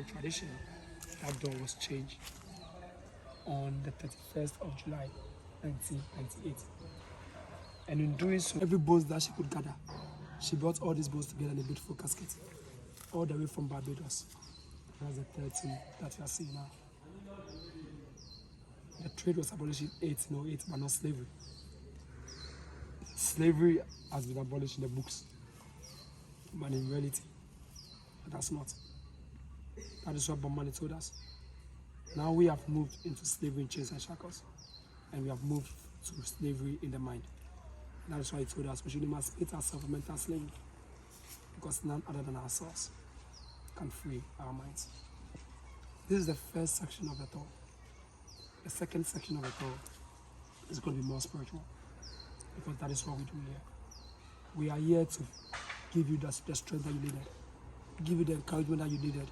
family tradition, that door was changed on the 31st of July, 1998. And in doing so, every bones that she could gather, she brought all these bones together in a beautiful casket, all the way from Barbados. That's the 13 that you are seeing now. The trade was abolished in 1808, but not slavery. Slavery has been abolished in the books, but in reality, that's not. That is what Bob Marley told us. Now we have moved into slavery in chains and shackles, and we have moved to slavery in the mind. That is why he told us we should emancipate ourselves from mental slavery, because none other than ourselves can free our minds. This is the first section of the talk. The second section of the talk is going to be more spiritual, because that is what we do here. We are here to give you the strength that you needed, give you the encouragement that you needed,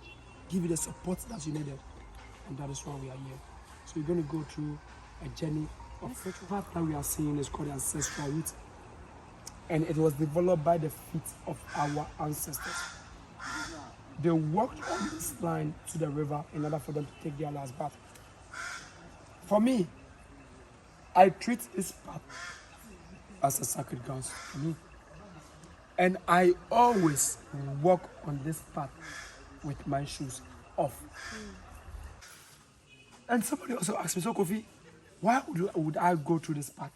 give you the support that you needed, and that is why we are here. So we're going to go through a journey of spiritual path that we are seeing is called the ancestral route, and it was developed by the feet of our ancestors. They walked on this line to the river in order for them to take their last bath. For me, I treat this path as a sacred ground for me. And I always walk on this path with my shoes off. And somebody also asked me, so Kofi, why would I go through this path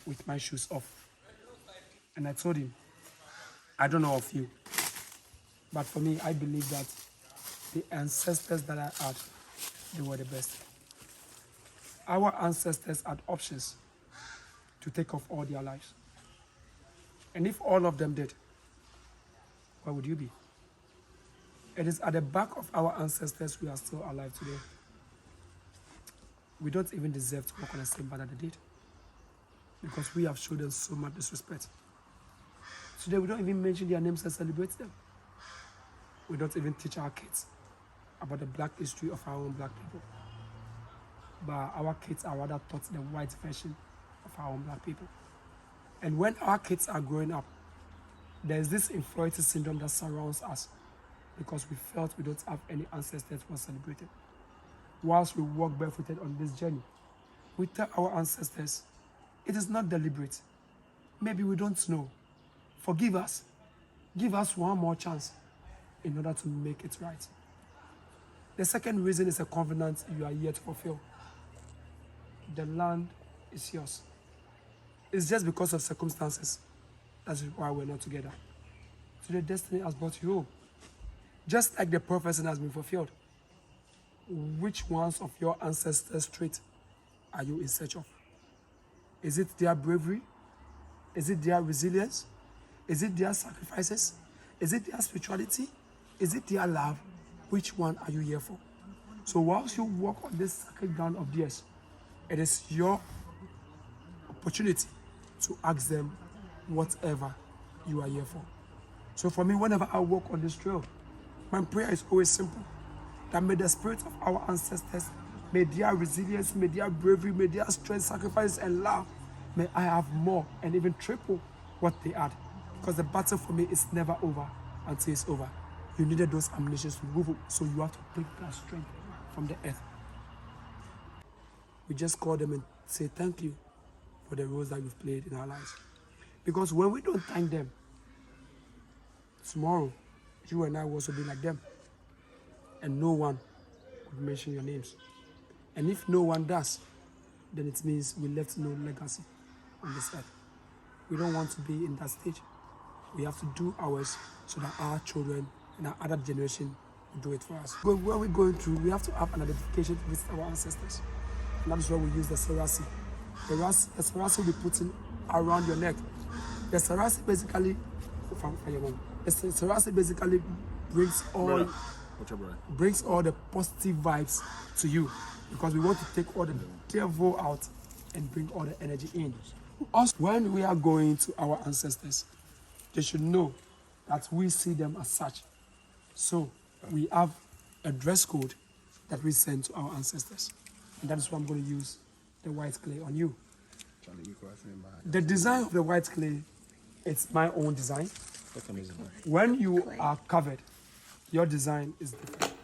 with my shoes off? And I told him, I don't know of you, but for me, I believe that the ancestors that I had, they were the best. Our ancestors had options to take off all their lives. And if all of them did, where would you be? It is at the back of our ancestors we are still alive today. We don't even deserve to walk on the same path that they did, because we have shown them so much disrespect. Today we don't even mention their names and celebrate them. We don't even teach our kids about the black history of our own black people. But our kids are rather taught the white version of our own black people. And when our kids are growing up, there's this inferiority syndrome that surrounds us, because we felt we don't have any ancestors who are celebrated. Whilst we walk barefooted on this journey, we tell our ancestors, it is not deliberate. Maybe we don't know. Forgive us. Give us one more chance in order to make it right. The second reason is a covenant you are here to fulfill. The land is yours. It's just because of circumstances. That's why we're not together. So the destiny has brought you home. Just like the prophecy has been fulfilled. Which ones of your ancestors' traits are you in search of? Is it their bravery? Is it their resilience? Is it their sacrifices? Is it their spirituality? Is it their love? Which one are you here for? So whilst you walk on this sacred ground of theirs, it is your opportunity to ask them whatever you are here for. So for me, whenever I walk on this trail, my prayer is always simple. That may the spirit of our ancestors, may their resilience, may their bravery, may their strength, sacrifice, and love, may I have more and even triple what they had. Because the battle for me is never over until it's over. You needed those ammunitions to move, so you have to take that strength from the earth. We just call them and say thank you for the roles that you've played in our lives. Because when we don't thank them, tomorrow, you and I will also be like them. And no one would mention your names. And if no one does, then it means we left no legacy on this earth. We don't want to be in that stage. We have to do ours so that our children and our other generation will do it for us. Where we're going through, we have to have an identification with our ancestors. And that is why we use the sarasi. The sarasi will be put in around your neck. The sarasi basically, brings all the positive vibes to you, because we want to take all the devil out and bring all the energy in. Us, when we are going to our ancestors, they should know that we see them as such. So we have a dress code that we send to our ancestors, and that is why I'm going to use the white clay on you. The design of the white clay, it's my own design. When you are covered, your design is different.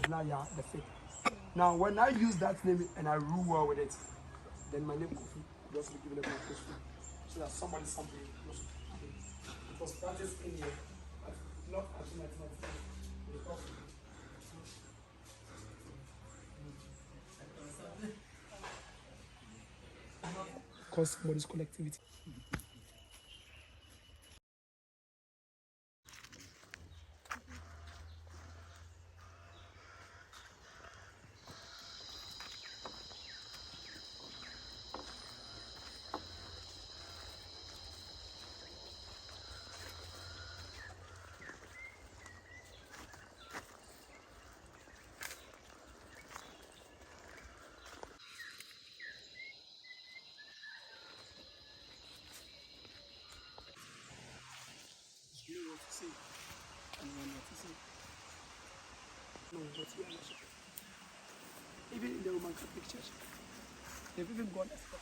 now yeah, the fake. Now, when I use that name and I rule well with it, then my name Kofi will also be given a Kofi. So that somebody something knows. It was practiced in here, but not until 1999. Because somebody's collectivity. You know what to say. And you know what to say. No, but we are not sure. Even in the Roman Catholic Church, they've even gone as far.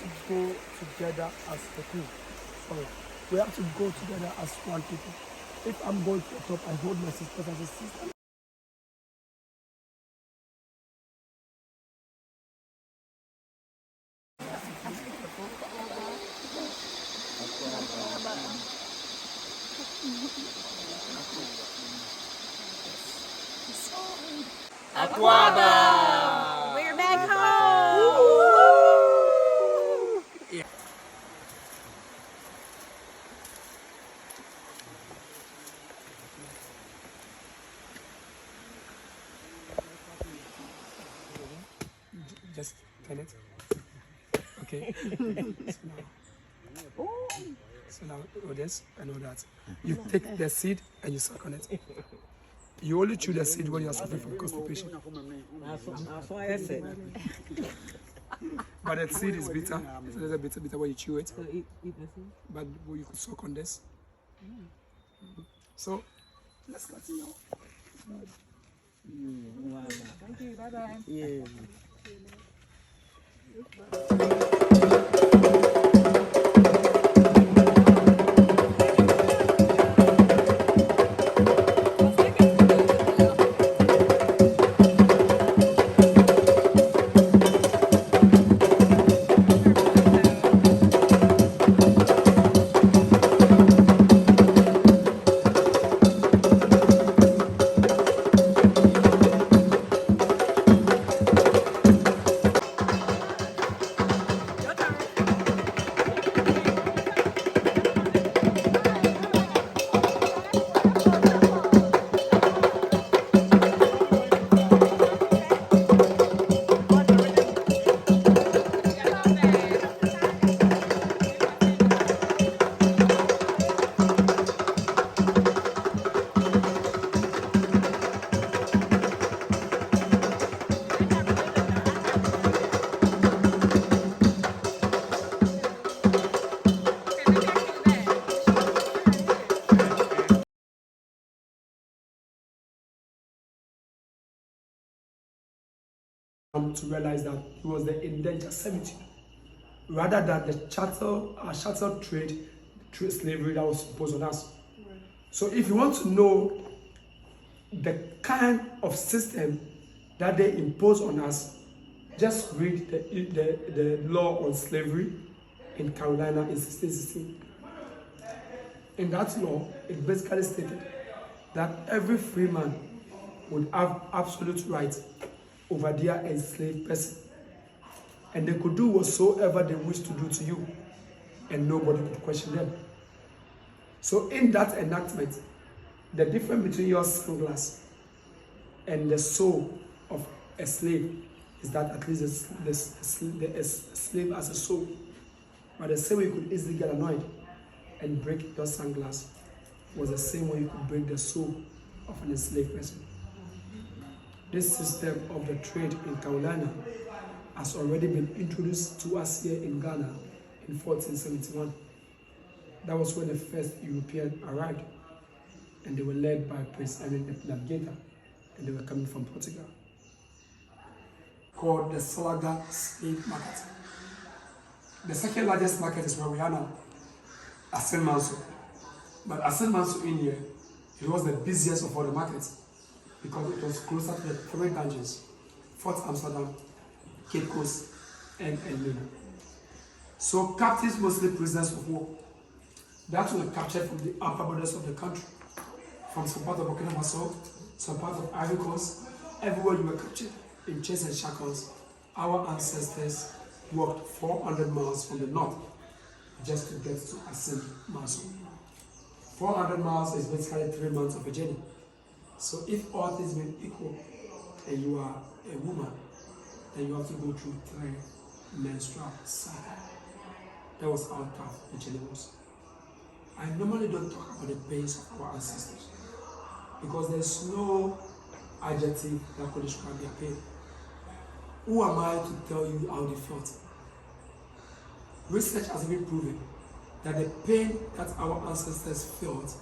To go together as a team. Sorry. We have to go together as one people. If I'm going to the top, I hold my sisters as a sister. Aquaba! We're back home! Yeah. Just turn it. Okay. So now all this and all that. You take the seed and you suck on it. You only chew the seed when you are suffering from constipation. But the seed is bitter. It's a little bit bitter when you chew it. But you could suck on this. So let's continue. Thank you, bye-bye. Yeah. To realize that he was the indentured servitude rather than the chattel trade slavery that was imposed on us. Right. So if you want to know the kind of system that they impose on us, just read the law on slavery in Carolina in 1616. In that law, it basically stated that every free man would have absolute rights over their enslaved person, and they could do whatsoever they wish to do to you, and nobody could question them. So in that enactment, the difference between your sunglass and the soul of a slave is that at least the slave has a soul. But the same way you could easily get annoyed and break your sunglass was the same way you could break the soul of an enslaved person. This system of the trade in Carolina has already been introduced to us here in Ghana in 1471. That was when the first European arrived, and they were led by Prince Assin the Navigator, and they were coming from Portugal. called the Salaga slave market. The second largest market is where we are now, Assin Manso. But Assin Manso in here, it was the busiest of all the markets because it was closer to the three dungeons, Fort Amsterdam, Cape Coast, and Elmina. So captives, mostly prisoners of war, that were captured from the upper borders of the country, from some part of Burkina Faso, some part of Ivory Coast, everywhere you were captured in chains and shackles. Our ancestors walked 400 miles from the north just to get to Assin Manso. 400 miles is basically 3 months of a journey. So if all things being equal and you are a woman, then you have to go through 3 menstrual cycles. That was how tough the journey was. I normally don't talk about the pains of our ancestors because there's no adjective that could describe their pain. Who am I to tell you how they felt? Research has even proven that the pain that our ancestors felt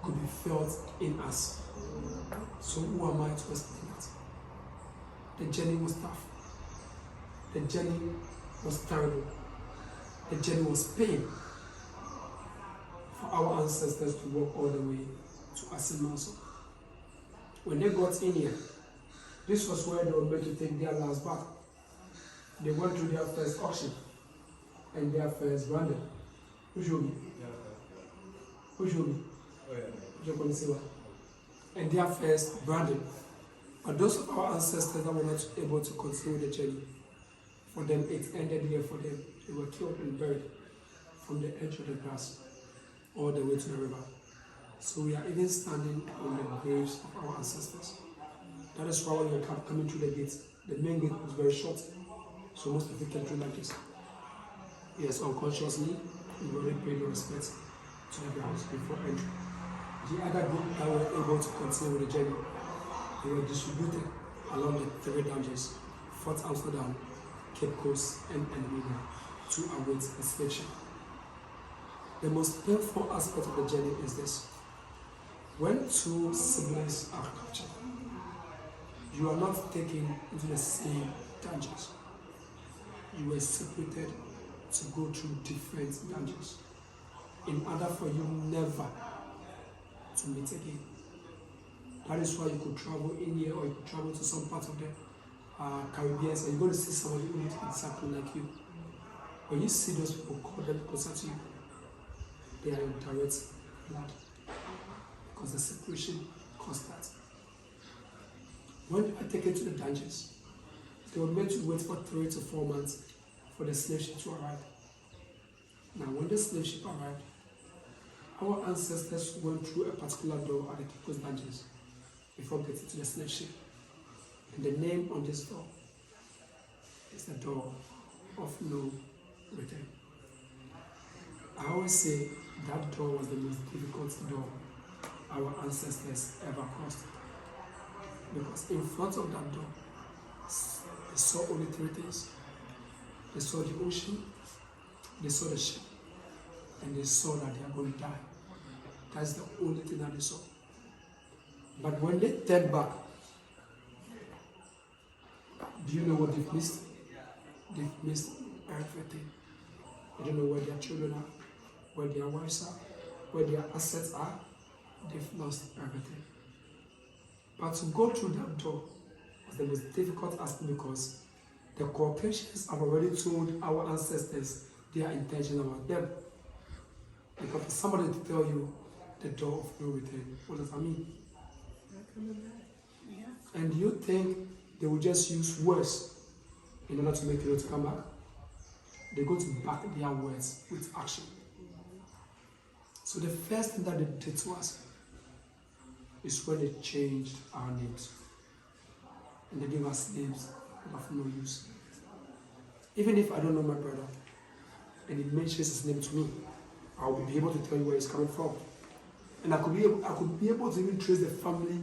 could be felt in us. So who am I to explain that? The journey was tough. The journey was terrible. The journey was pain for our ancestors to walk all the way to Assin Manso. When they got in here, this was where they were meant to take their last bath. They went through their first auction and their first branding. Who showed me? Who showed me? And their first branding. But those of our ancestors that were not able to continue the journey, for them it ended here for them. They were killed and buried from the edge of the grass all the way to the river. So we are even standing on the graves of our ancestors. That is why when we were coming through the gate, the main gate was very short. So most of it came through like this. Yes, unconsciously, we already paid the respect to the grounds before entry. The other group that were able to continue with the journey, they were distributed along the 3 dungeons, Fort Amsterdam, Cape Coast, and Elmina, to await extinction. The most painful aspect of the journey is this. When 2 siblings are captured, you are not taken into the same dungeons. You were separated to go through different dungeons in order for you never to meet again. That is why you could travel in here or you could travel to some part of the Caribbean and you're going to see somebody who looks exactly like you. When you see those people, call them closer to you. They are in direct blood because the separation caused that. When you are taken to the dungeons, they were meant to wait for 3 to 4 months for the slave ship to arrive. Now, when the slave ship arrived, our ancestors went through a particular door at the Cape Coast dungeons before getting to the slave ship. And the name on this door is the door of no return. I always say that door was the most difficult door our ancestors ever crossed. Because in front of that door, they saw only 3 things. They saw the ocean, they saw the ship, and they saw that they are going to die. That's the only thing that they saw. But when they turned back, do you know what they've missed? They've missed everything. They don't know where their children are, where their wives are, where their assets are. They've lost everything. But to go through that door was the most difficult aspect because the corporations have already told our ancestors their intention about them. Because for somebody to tell you the door of no return, what does that mean? Yeah. And you think they will just use words in order to make you to come back? They go to back their words with action. So the first thing that they did to us is when they changed our names. And they gave us names of no use. Even if I don't know my brother, and he mentions his name to me, I will be able to tell you where he's coming from. And I could be able to even trace the family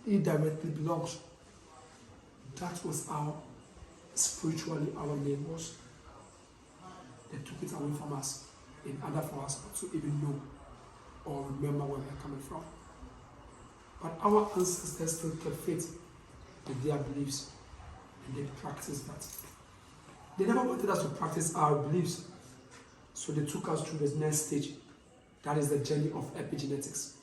he directly belongs. That was how spiritually our name was. They took it away from us in order for us to even know or remember where we are coming from. But our ancestors still kept faith with their beliefs. and they practice that. They never wanted us to practice our beliefs, so they took us through the next stage. That is the journey of epigenetics.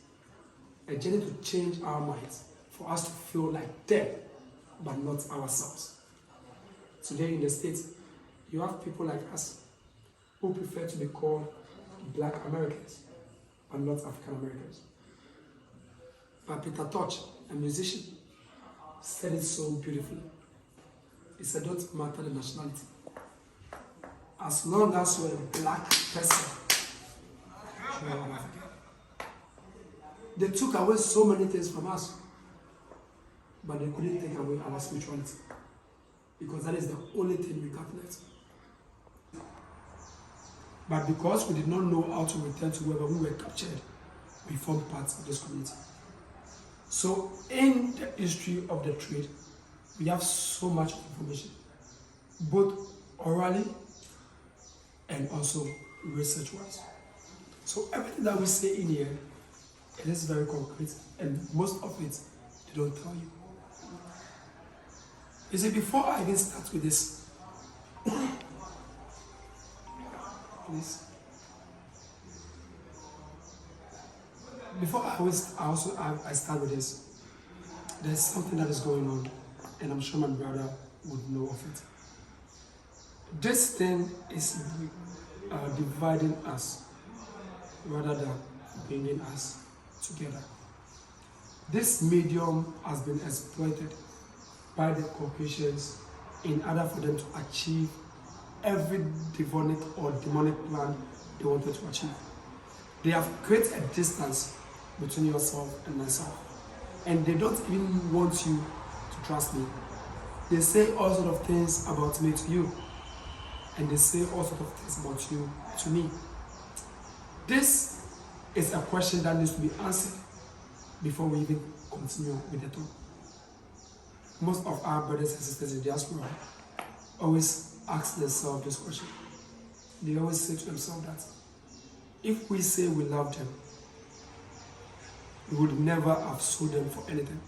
A journey to change our minds, for us to feel like them, but not ourselves. Today in the States, you have people like us who prefer to be called Black Americans, but not African Americans. But Peter Tosh, a musician, said it so beautifully. He said, don't matter the nationality. As long as you're a black person, you are an African. They took away so many things from us, but they couldn't take away our spirituality, because that is the only thing we got left. But because we did not know how to return to wherever we were captured, we formed part of this community. So in the history of the trade, we have so much information, both orally and also research-wise. So everything that we say in here, it is very concrete, and most of it, they don't tell you. You see, before I even start with this, please. Before I start with this, there's something that is going on, and I'm sure my brother would know of it. This thing is dividing us rather than bringing us together. This medium has been exploited by the Caucasians in order for them to achieve every demonic plan they wanted to achieve. They have created a distance between yourself and myself, and they don't even want you to trust me. They say all sorts of things about me to you, and they say all sorts of things about you to me. This is a question that needs to be answered before we even continue with the talk. Most of our brothers and sisters in diaspora always ask themselves this question. They always say to themselves that if we say we love them, we would never have sold them for anything.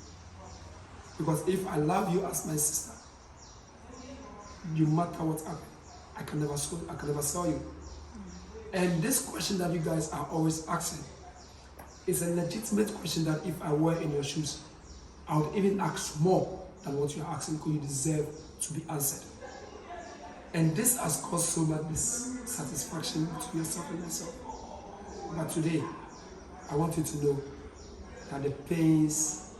Because if I love you as my sister, no matter what happens, I can never sell you. And this question that you guys are always asking is a legitimate question that if I were in your shoes, I would even ask more than what you're asking, because you deserve to be answered. And this has caused so much dissatisfaction between yourself and myself. But today, I want you to know that the pains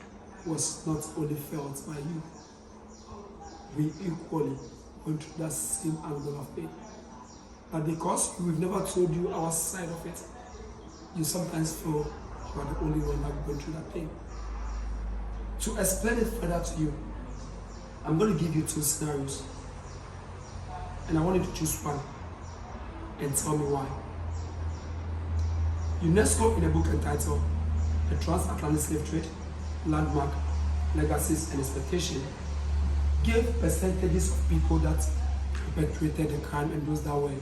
was not only felt by you. We equally went through that same angle of pain. But because we've never told you our side of it, you sometimes feel you are the only one that went through that pain. To explain it further to you, I'm going to give you two scenarios. And I want you to choose one and tell me why. UNESCO, in a book entitled The Transatlantic Slave Trade, Landmark, Legacies and Expectation, gave percentages of people that perpetrated the crime and those that were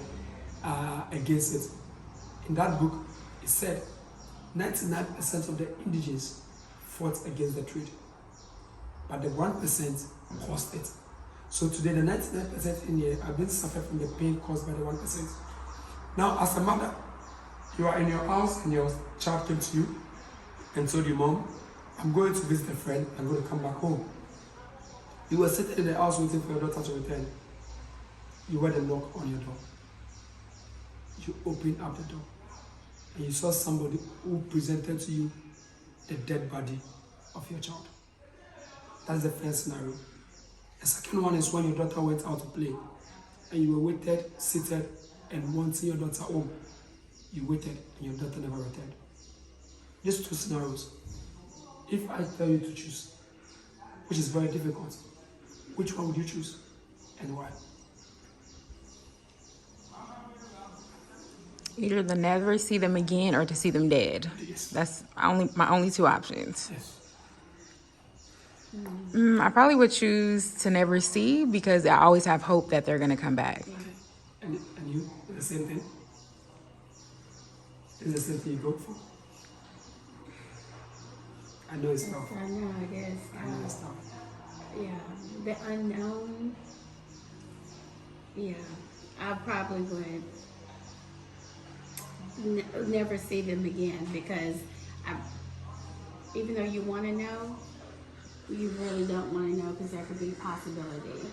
against it. In that book, it said 99% of the indigenes fought against the trade, but the 1% caused it. So today, the 99% in here have been suffering from the pain caused by the 1%. Now, as a mother, you are in your house and your child came to you and told you, Mom, I'm going to visit a friend, I'm going to come back home. You were sitting in the house waiting for your daughter to return. You heard a knock on your door. You opened up the door and you saw somebody who presented to you the dead body of your child. That's the first scenario. The second one is when your daughter went out to play and you were waited, seated, and wanting your daughter home. You waited and your daughter never returned. These two scenarios, if I tell you to choose, which is very difficult, which one would you choose and why? Either to never see them again or to see them dead. Yes. That's my only two options. Yes. I probably would choose to never see, because I always have hope that they're going to come back. Okay. And you, the same thing? Is the same thing you go for? I know it's tough. I know, I guess. I know it's tough. Yeah, the unknown. Yeah, I probably would never see them again because I, even though you want to know, you really don't want to know because there could be a possibility.